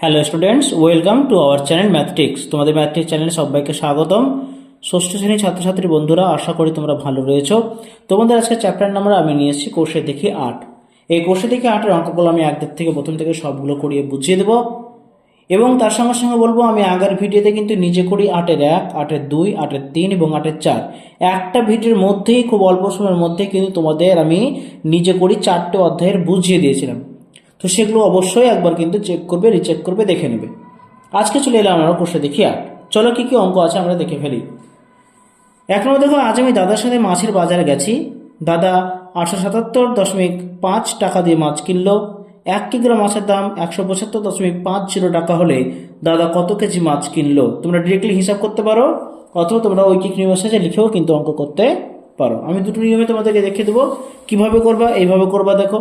Hello students, welcome to our channel Mathtics. তোমাদের Mathtics চ্যানেলে সবাইকে স্বাগতম। ষষ্ঠ শ্রেণীর ছাত্রছাত্রী বন্ধুরা, আশা করি তোমরা ভালো রয়েছো। তোমাদের আজকে চ্যাপ্টার নাম্বার আমি নিয়ে এসেছি কোষে দেখি 8। এই কোষে দেখি 8-এর অঙ্কগুলো আমি একদিক থেকে প্রথম থেকে সবগুলো করিয়ে বুঝিয়ে দেবো এবং তার সঙ্গে সঙ্গে বলবো আমি আগের ভিডিওতে কিন্তু নিজে করি 8-এর 1, 8-এর 2, 8-এর 3 এবং 8-এর 4। একটা ভিডিওর মধ্যেই খুব অল্প সময়ের মধ্যে কিন্তু তোমাদের আমি নিজে করি 4টে অধ্যায়ের বুঝিয়ে দিয়েছিলাম। তো সেগুলো অবশ্যই একবার কিন্তু চেক করবে, রিচেক করবে, দেখে নেবে। আজকে চলে এলাম আমরা কোষে দেখি 8। চলো কি কি অঙ্ক আছে আমরা দেখে ফেলি। এক নম্বর দেখো, আজ আমি দাদার সাথে মাছের বাজারে গেছি। দাদা 877.5 টাকা দিয়ে মাছ কিনলো। 1 কিগ্রা মাছের দাম 175.50 টাকা হলে দাদা কত কেজি মাছ কিনলো? তোমরা ডিরেক্টলি হিসাব করতে পারো অথবা তোমরা ঐকিক নিয়মের সাথে লিখেও কিন্তু অঙ্ক করতে পারো। আমি দুটো নিয়মে তোমাদেরকে দেখিয়ে দেবো কিভাবে করবা। এইভাবে করবা, দেখো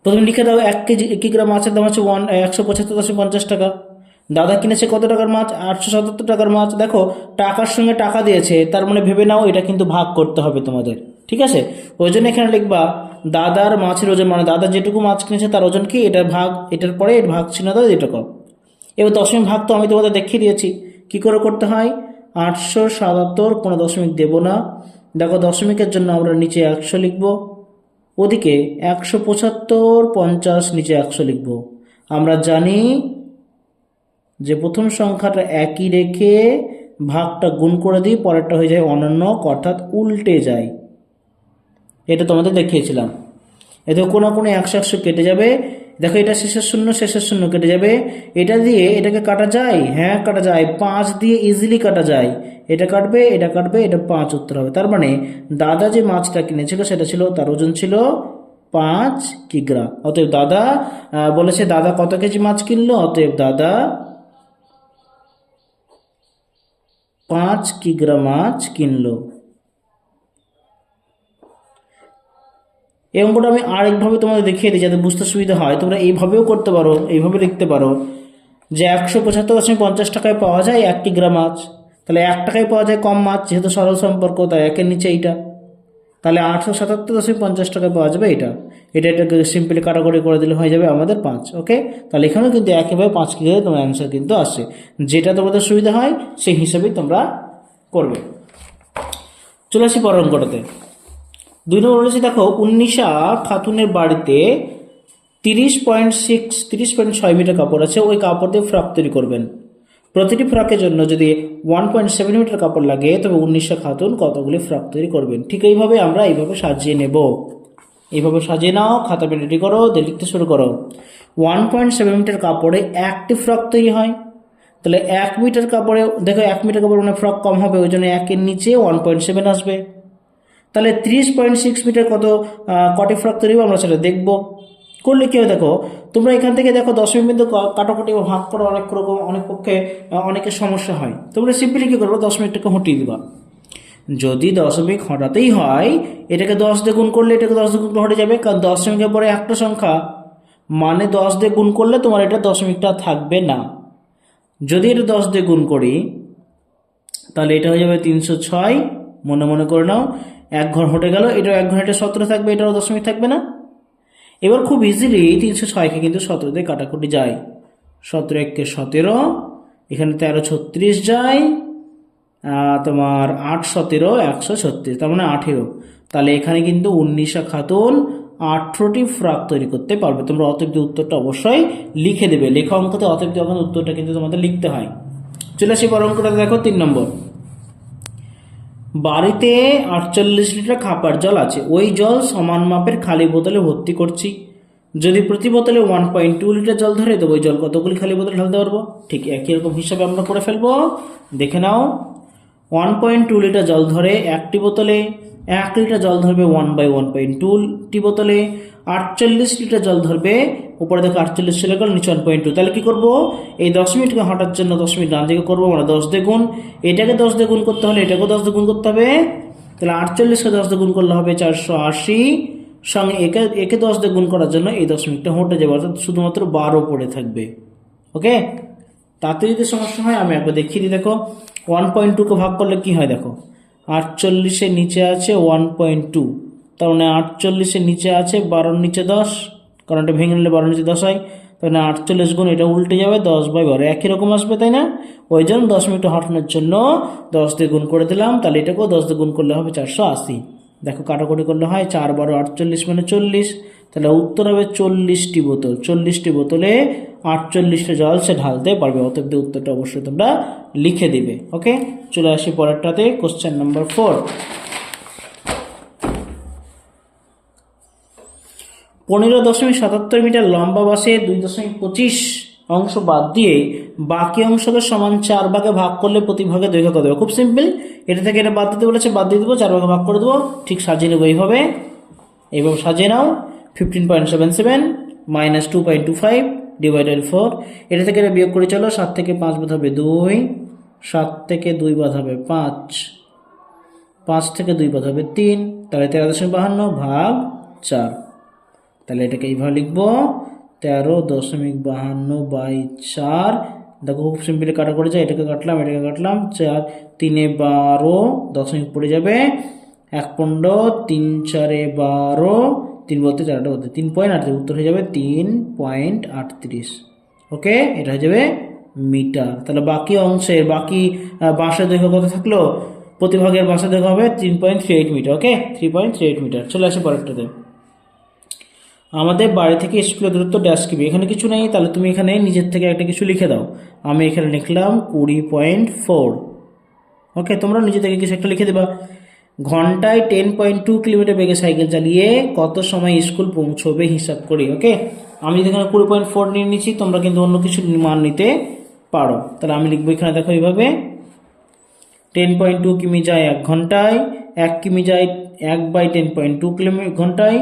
প্রথমে লিখে দাও 1 কিগ্রা মাছের দাম হচ্ছে 175.50 টাকা। দাদা কিনেছে কত টাকার মাছ? 877 টাকার মাছ। দেখো টাকার সঙ্গে টাকা দিয়েছে, তার মানে ভেবে নাও এটা কিন্তু ভাগ করতে হবে তোমাদের, ঠিক আছে? ওই জন্য এখানে লিখবা দাদার মাছের ওজন, মানে দাদা যেটুকু মাছ কিনেছে তার ওজন কি, এটার ভাগ, এটার পরে এর ভাগ চিহ্ন দাও এটুকু। এবার দশমিক ভাগ তো আমি তোমাদের দেখিয়ে দিয়েছি কি করে করতে হয়। 877 কোনো দশমিক দেব না। দেখো দশমিকের জন্য আমরা নিচে 100 লিখবো, ওদিকে 175.50 নিচে 100 লিখব। আমরা জানি যে প্রথম সংখ্যাটা একই রেখে ভাগটা গুণ করে দিই, পরেরটা হয়ে যায় অনন্য, অর্থাৎ উল্টে যায়। এটা তোমাদের দেখিয়েছিলাম। এতে কোনো 100 কেটে যাবে। দেখো এটা শেষের শূন্য কেটে যাবে। এটা দিয়ে এটাকে কাটা যায়, হ্যাঁ কাটা যায়। 5 দিয়ে ইজিলি কাটা যায়। এটা কাটবে, এটা কাটবে, এটা 5 উত্তর হবে। তার মানে দাদা যে মাছটা কিনেছিল সেটা ছিল, তার ওজন ছিল 5 কিগ্রা। অতএব দাদা বলেছে দাদা কত কেজি মাছ কিনলো, অতএব দাদা 5 কিগ্রা মাছ কিনলো। এই অঙ্কটা আমি আরেকভাবে তোমাদের দেখিয়ে দিই যাতে বুঝতে সুবিধা হয়। তোমরা এইভাবেও করতে পারো, এইভাবে লিখতে পারো যে 175.50 টাকায় পাওয়া যায় 1 কিগ্রা মাছ। তাহলে 1 টাকায় পাওয়া যায় কম মাছ, যেহেতু সরল সম্পর্ক, তাই 1-এর নিচে এইটা। তাহলে 877.50 টাকায় পাওয়া যাবে এটা। এটাকে সিম্পলি কাটাকুটি করে দিলে হয়ে যাবে আমাদের 5। ওকে, তাহলে এখানেও কিন্তু একইভাবে 5 কিগ্রা তোমার অ্যান্সার কিন্তু আসে। যেটা তোমাদের সুবিধা হয় সেই হিসাবেই তোমরা করবে। চলে আসি পরের অঙ্কটাতে। 2 নম্বর বলেছে, দেখো 19 খাতুনের বাড়িতে 30.6 মিটার কাপড় আছে। ওই কাপড় দিয়ে ফ্রক তৈরি করবেন। প্রতিটি ফ্রকের জন্য যদি 1.7 মিটার কাপড় লাগে তবে 19 খাতুন কতগুলি ফ্রক তৈরি করবেন? ঠিক এইভাবে আমরা এইভাবে সাজিয়ে নেব। এইভাবে সাজিয়ে নাও, খাতা পেন রেডি করো, দিয়ে লিখতে শুরু করো। 1.7 মিটার কাপড়ে একটি ফ্রক তৈরি হয়। তাহলে 1 মিটার কাপড়ে, দেখো 1 মিটার কাপড় মানে ফ্রক কম হবে, ওই জন্য 1-এর নিচে 1.7 আসবে। তাহলে 30.6 মিটার কটি ফ্রক তৈরি হবে আমরা সেটা দেখব। করলে কি হয় দেখো, তোমরা এখান থেকে দেখো দশমিক বিন্দু কাটাকুটি বা ভাগ করা অনেক রকম, অনেক পক্ষে অনেকের সমস্যা হয়। তোমরা সিম্পলি কি করবো, দশমিকটাকে হটিয়ে দিবা। যদি দশমিক হটাতেই হয়, এটাকে 10 দিয়ে গুণ করলে এটাকে 10 দিয়ে গুণ করলে হটে যাবে, কারণ দশমিকের পরে একটা সংখ্যা মানে 10 দিয়ে গুণ করলে তোমার এটা দশমিকটা থাকবে না। যদি এটা 10 দিয়ে গুণ করি তাহলে এটা হয়ে যাবে 306। মনে মনে করে নাও, 1 ঘর হটে গেল, এটাও 1 ঘর, এটা 17 থাকবে, এটাও দশমিক থাকবে না। এবার খুব ইজিলি 306কে কিন্তু 17 দিয়ে কাটাকুটি যায়। 17 × 17, এখানে 13 যায়, তোমার 8 17 136, তার মানে 18। তাহলে এখানে কিন্তু 19 খাতুন 18টি ফ্রক তৈরি করতে পারবে। তোমরা অতএব উত্তরটা অবশ্যই লিখে দেবে। লেখা অঙ্কতে অতএব উত্তরটা কিন্তু তোমাদের লিখতে হয়। চলে আসি পরের অঙ্কটা দেখো, 3 নম্বর। বাড়িতে 48 লিটার খাবার জল আছে। ওই জল সমান মাপের খালি বোতলে ভর্তি করছি। যদি প্রতি বোতলে 1.2 লিটার জল ধরে তো ওই জল কতগুলি খালি বোতলে ঢালতে পারবো? ঠিক একই রকম হিসাবে আমরা করে ফেলবো। দেখে নাও, 1.2 লিটার জল ধরে একটি বোতলে, 1 লিটার জল ধরবে 1/1.2টি বোতলে, 48 লিটার জল ধরবে। উপরে দেখো 48 চলে গেল, নিচে 1.2। তাহলে কি করবো, এই 10 মিনিটকে হটার জন্য 10 মিনিট ডান দিকে করবো আমরা 10 দিয়ে গুণ। এটাকে 10 দিয়ে গুণ করতে হলে এটাকেও 10 দিয়ে গুণ করতে হবে। তাহলে 48কে 10 দিয়ে গুণ করলে হবে 480, সঙ্গে একে 10 দিয়ে গুণ করার জন্য এই দশমিকটা হটে যাবে, অর্থাৎ শুধুমাত্র 12 পড়ে থাকবে। ওকে, তাতে যদি সমস্যা হয় আমি একবার দেখিয়ে দিই। দেখো 1.2কে ভাগ করলে কি হয়, দেখো 48-এর নিচে আছে 1.2, তার মানে 48-এর নিচে আছে 12-র নিচে 10, কারণ এটা ভেঙে নিলে 12-র নিচে 10 হয়। তাহলে 48 গুণ এটা উল্টে যাবে 10/12 একই রকম আসবে, তাই না? ওই জন্য 10 মিনিট হাঁটানোর জন্য 10 দিয়ে গুণ করে দিলাম, তাহলে এটাকেও 10 দিয়ে গুণ করলে হবে 480। দেখো কাটাকুটি করলে হয় 4 12 48 মানে 40, তাহলে উত্তর হবে 40টি বোতল। 40টি বোতলে 48টা জল সে ঢালতে পারবে। অতএব উত্তরটা অবশ্যই তোমরা লিখে দিবে। ওকে, চলে আসি পরেরটাতে, কোশ্চেন নাম্বার 4। 15.77 মিটার লম্বা বাসে 2.25 অংশ বাদ দিয়ে বাকি অংশকে সমান 4 ভাগে ভাগ করলে প্রতি ভাগে দৈর্ঘ্য কত হবে? খুব সিম্পল, এটা থেকে এটা বাদ দিতে বলেছে, বাদ দিয়ে দেবো, 4 ভাগে ভাগ করে দেবো। ঠিক সাজিয়ে নেবো এইভাবে সাজিয়ে নাও। 15.77 মাইনাস 2.25 ডিভাইডেড 4, এটা থেকে এটা বিয়োগ করে চলো। 7 থেকে 5 বাদ হবে 2, 7 থেকে 2 বাদ হবে 5, 5 থেকে 2 বাদ হবে 3, তাহলে 13.52 ভাগ 4। তাহলে এটাকে এইভাবে লিখবো 13.52/4। দেখো খুব সিম্পলি কাটা করে যায়, এটাকে কাটলাম 4 3 12 দশমিক পড়ে যাবে 1 15 3 4 12 3 বলতে 4টা বলতে 3.38, উত্তর হয়ে যাবে 3.38। ওকে, এটা হয়ে যাবে মিটার। তাহলে বাকি অংশের বাকি বাঁশের দৈর্ঘ্য কত থাকলো? প্রতিভাগের বাঁশের দৈর্ঘ্য হবে 3.38 মিটার। ওকে, 3.38 মিটার। চলে আসে পরেরটাতে। আমাদের বাড়ি থেকে স্কুলের দূরত্ব ড্যাশ কিমি। এখানে কিছু নেই, তাহলে তুমি এখানে নিজের থেকে একটা কিছু লিখে দাও। আমি এখানে লিখলাম 20.4। ওকে, তোমরা নিজে থেকে কিছু একটা লিখে দেবা। ঘন্টায় 10.2 কিলোমিটার বেগে সাইকেল চালিয়ে কত সময় স্কুল পৌঁছবে হিসাব করি। ওকে, আমি যদি এখানে 20.4 নিয়ে নিচ্ছি, তোমরা কিন্তু অন্য কিছু মান নিতে পারো। তাহলে আমি লিখবো এখানে, দেখো এইভাবে 10.2 কিমি যায় 1 ঘন্টায়, 1 কিমি যায় 1/10.2 ঘন্টায়,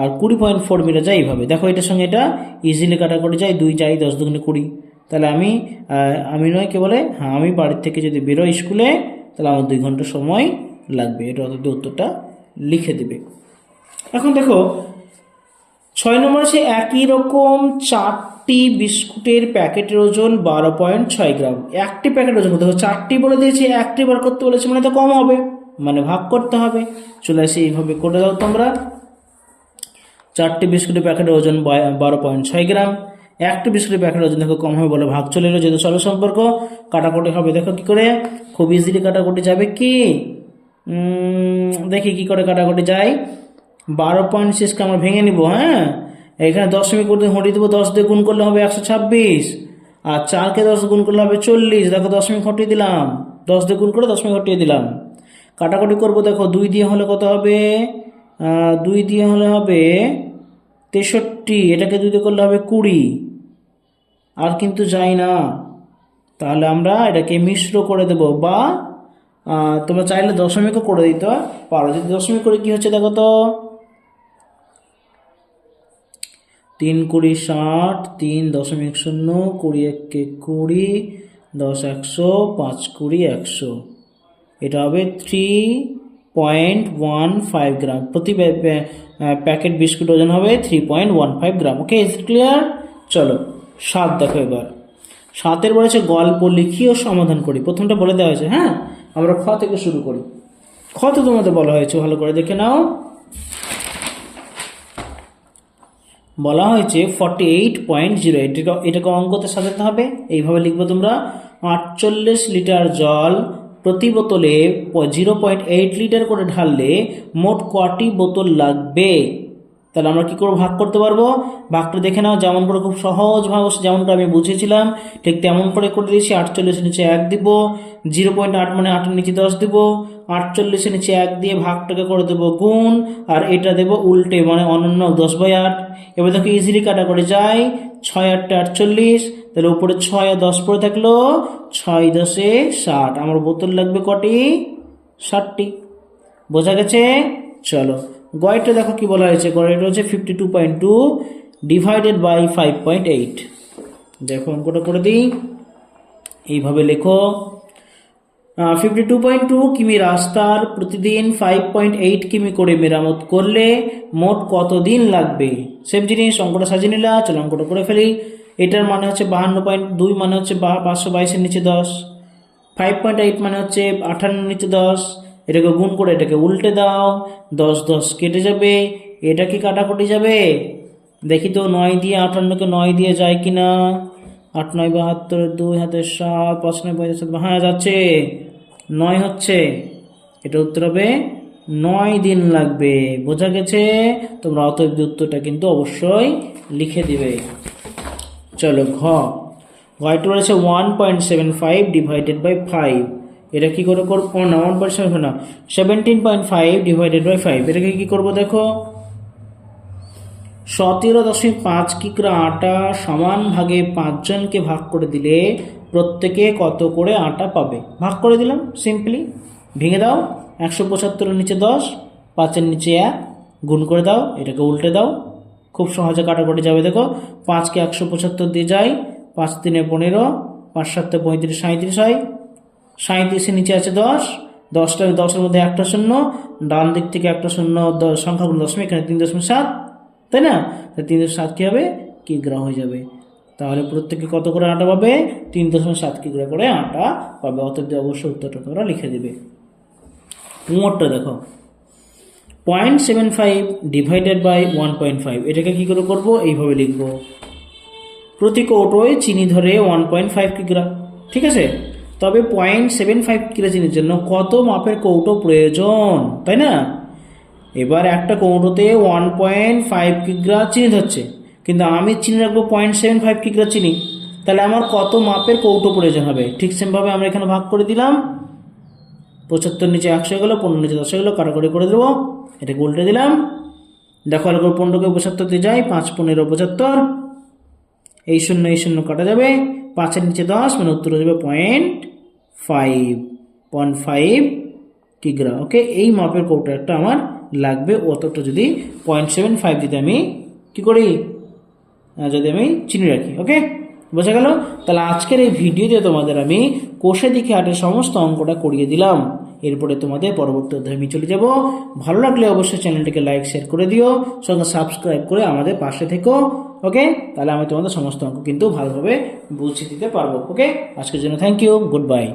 আর 20.4 মিটার যায় এইভাবে। দেখো এটার সঙ্গে এটা ইজিলি কাটাকুটি যায়, 2 যায় 10 দুগুণে 20। তাহলে আমি নয় কে বলে, হ্যাঁ আমি বাড়ির থেকে যদি বেরোই স্কুলে, তাহলে আমার 2 ঘন্টা সময় লাগবে। এটা উত্তরটা লিখে দেবে। এখন দেখো 6 নম্বর আছে, একই রকম 4টি বিস্কুটের প্যাকেটের ওজন 12.6 গ্রাম। একটি প্যাকেট ওজন, দেখো 4টি বলে দিয়েছি, একটি বার করতে বলেছে মানে তো কম হবে, মানে ভাগ করতে হবে। চলে আসি এইভাবে করে দাও তোমরা। 4টি বিস্কুটের প্যাকেটের ওজন 12.6 গ্রাম। একটি বিস্কুটের প্যাকেটের ওজন দেখো কম হবে বলে ভাগ চলে এলো, যেহেতু চলো সম্পর্ক কাটাকুটি হবে। দেখো কি করে, খুব ইজিলি কাটাকুটি যাবে। কি দেখি কি করে কাটাকুটি যায়। 12.6কে আমরা ভেঙে নিব। হ্যাঁ, এখানে দশমিক করতে হটিয়ে দেবো, 10 দিয়ে গুণ করলে হবে 126, আর 4কে 10 গুণ করলে হবে 40। দেখো দশমিক হটিয়ে দিলাম, 10 দিয়ে গুণ করে দশমিক হটিয়ে দিলাম। কাটাকুটি করবো, দেখো 2 দিয়ে হলে কত হবে? 2 দিয়ে হলে হবে 63, এটাকে 2 দিয়ে করলে হবে 20, আর কিন্তু যাই না। তাহলে আমরা এটাকে মিশ্র করে দেব, বা তোমরা চাইলে দশমিকও করে দিতে পারো। যদি দশমিক করে কি হচ্ছে দেখো তো, 3 20 60, 3.0, 20 1 20, 10 100, 5 20 100। এটা হবে 3.15 গ্রাম। প্রতি প্যাকেট বিস্কুট ওজন হবে 3.15 গ্রাম। ওকে, ইজ ইট ক্লিয়ার? চলো 7 দেখো এবার। 7-এর বলেছে গল্প লিখি ও সমাধান করি। প্রথমটা বলে দেওয়া হয়েছে। হ্যাঁ, আমরা খ থেকে শুরু করি। খ তো তোমাদের বলা হয়েছে, ভালো করে দেখে নাও। বলা হয়েছে 48.0, এটাকে অঙ্কতে সাজাতে হবে। এইভাবে লিখবো তোমরা, 48 লিটার জল প্রতি বোতলে 0.8 লিটার করে ঢাললে মোট কটি বোতল লাগবে? তাহলে আমরা কি করে ভাগ করতে পারবো? ভাগটা দেখে নাও, যেমন করে খুব সহজভাবে যেমন করে আমি বুঝিয়েছিলাম ঠিক তেমন করে দিয়েছি। 48-এর নিচে 1 দিব, 0.8 মানে 8-এর নিচে 10 দিব, 48-এর নিচে 1 দিয়ে ভাগটাকে করে দেবো গুণ, আর এটা দেবো উল্টে মানে অনন্য 10/8। এবার দেখো ইজিলি কাটা করে যায়, 6 8 48, তাহলে উপরে 6 আর 10 পড়ে থাকলো, 6 10 60। আমার বোতল লাগবে কটি? 60টি। বোঝা গেছে? চলো গয়টা দেখো কি বলা হয়েছে। গয়টা হচ্ছে 52.2 ডিভাইডেড বাই 5.8। দেখো অঙ্কটা করে দিই, এইভাবে লেখো। 52.2 কিমি রাস্তার প্রতিদিন 5.8 কিমি করে মেরামত করলে মোট কত দিন লাগবে? সেম জিনিস, অঙ্কটা সাজিয়ে নিলা। চলো অঙ্কটা করে ফেলি। এটার মানে হচ্ছে 52.2 মানে হচ্ছে 522-এর নিচে 10, 5.8 মানে হচ্ছে 58-এর নিচে 10। এটাকে গুণ করে এটাকে উল্টে দাও, 10 10 কেটে যাবে, এটা কি কাটাকুটি যাবে? দেখি তো 9 দিয়ে 58কে 9 দিয়ে যায় কিনা। 8 9 72, 2 হাতে 7, 5 9 65, হ্যাঁ যাচ্ছে, 9 হচ্ছে। এটা উত্তর হবে 9 দিন লাগবে। বোঝা গেছে? তোমরা অতএব উত্তরটা কিন্তু অবশ্যই লিখে দিবে। চলো ঘয়টা রয়েছে 1.75 ডিভাইডেড বাই 5। এটা কি করে করবো না, 1.7 না, 17.5 ডিভাইডেড বাই 5। এটাকে কি করবো দেখো, 17.5 কিগ্রা আটা সমান ভাগে 5 জনকে ভাগ করে দিলে প্রত্যেকে কত করে আটা পাবে। ভাগ করে দিলাম সিম্পলি, ভেঙে দাও। 175-এর নিচে 10, 5-এর নিচে 1, গুণ করে দাও, এটাকে উল্টে দাও, খুব সহজে কাটাকুটি যাবে। দেখো 5কে 175 দিয়ে যায়, 5 3 15, 5 7 35, 37 হয়। 37-এর নিচে আছে 10, 10-এর মধ্যে একটা শূন্য, ডান দিক থেকে একটা শূন্য, সংখ্যাগুলো দশমিক, এখানে 3.7, তাই না? 3.7 কি হবে, কিগ্রা হয়ে যাবে। তাহলে প্রত্যেকে কত করে আটা পাবে, 3.7 কিগ্রা করে আটা পাবে। অতএব অবশ্যই উত্তরটা তোমরা লিখে দিবে। মোটটা দেখো 0.75 ডিভাইডেড বাই 1.5। এটাকে কি করে করব, এইভাবে লিখবো, প্রতি কৌটোয় চিনি ধরে 1.5 কিগ্রা, ঠিক আছে? তবে 0.75 কিগ্রা চিনির জন্য কত মাপের কৌটো প্রয়োজন, তাই না? এবার একটা কৌটোতে 1.5 কিগ্রা চিনি ধরছে, কিন্তু আমি চিনি রাখবো 0.75 কিগ্রা চিনি, তাহলে আমার কত মাপের কৌটো প্রয়োজন হবে। ঠিক সেমভাবে আমরা এখানে ভাগ করে দিলাম। 75 নিচে 100 গেলো, 15 নিচে 10 গেলো, কাটাকুটি করে দেবো, এটাকে উল্টে দিলাম। দেখো আলো করে 15কে 75 দিয়ে যায়, 5 15 75, এই শূন্য কাটা যাবে, 5-এর নিচে 10, মানে উত্তর হয়ে যাবে 0.5 কিগ্রা। ওকে, এই মাপের কৌটো একটা আমার লাগবে। অতটা যদি 0.75 যদি আমি কি করি, যদি আমি চিনি রাখি। ওকে, বোঝা গেল? তাহলে আজকের এই ভিডিওতে তোমাদের আমি কোষে দিকে হাটের সমস্ত অঙ্কটা করিয়ে দিলাম। এরপরে তোমাদের পরবর্তী অধ্যায়ে আমি চলে যাব। ভালো লাগলে অবশ্যই চ্যানেলটিকে লাইক শেয়ার করে দিও, সঙ্গে সাবস্ক্রাইব করে আমাদের পাশে থেকো। ওকে, তাহলে আমি তোমাদের সমস্ত অঙ্ক কিন্তু ভালোভাবে বুঝিয়ে দিতে পারবো। ওকে, আজকের জন্য থ্যাংক ইউ, গুড বাই।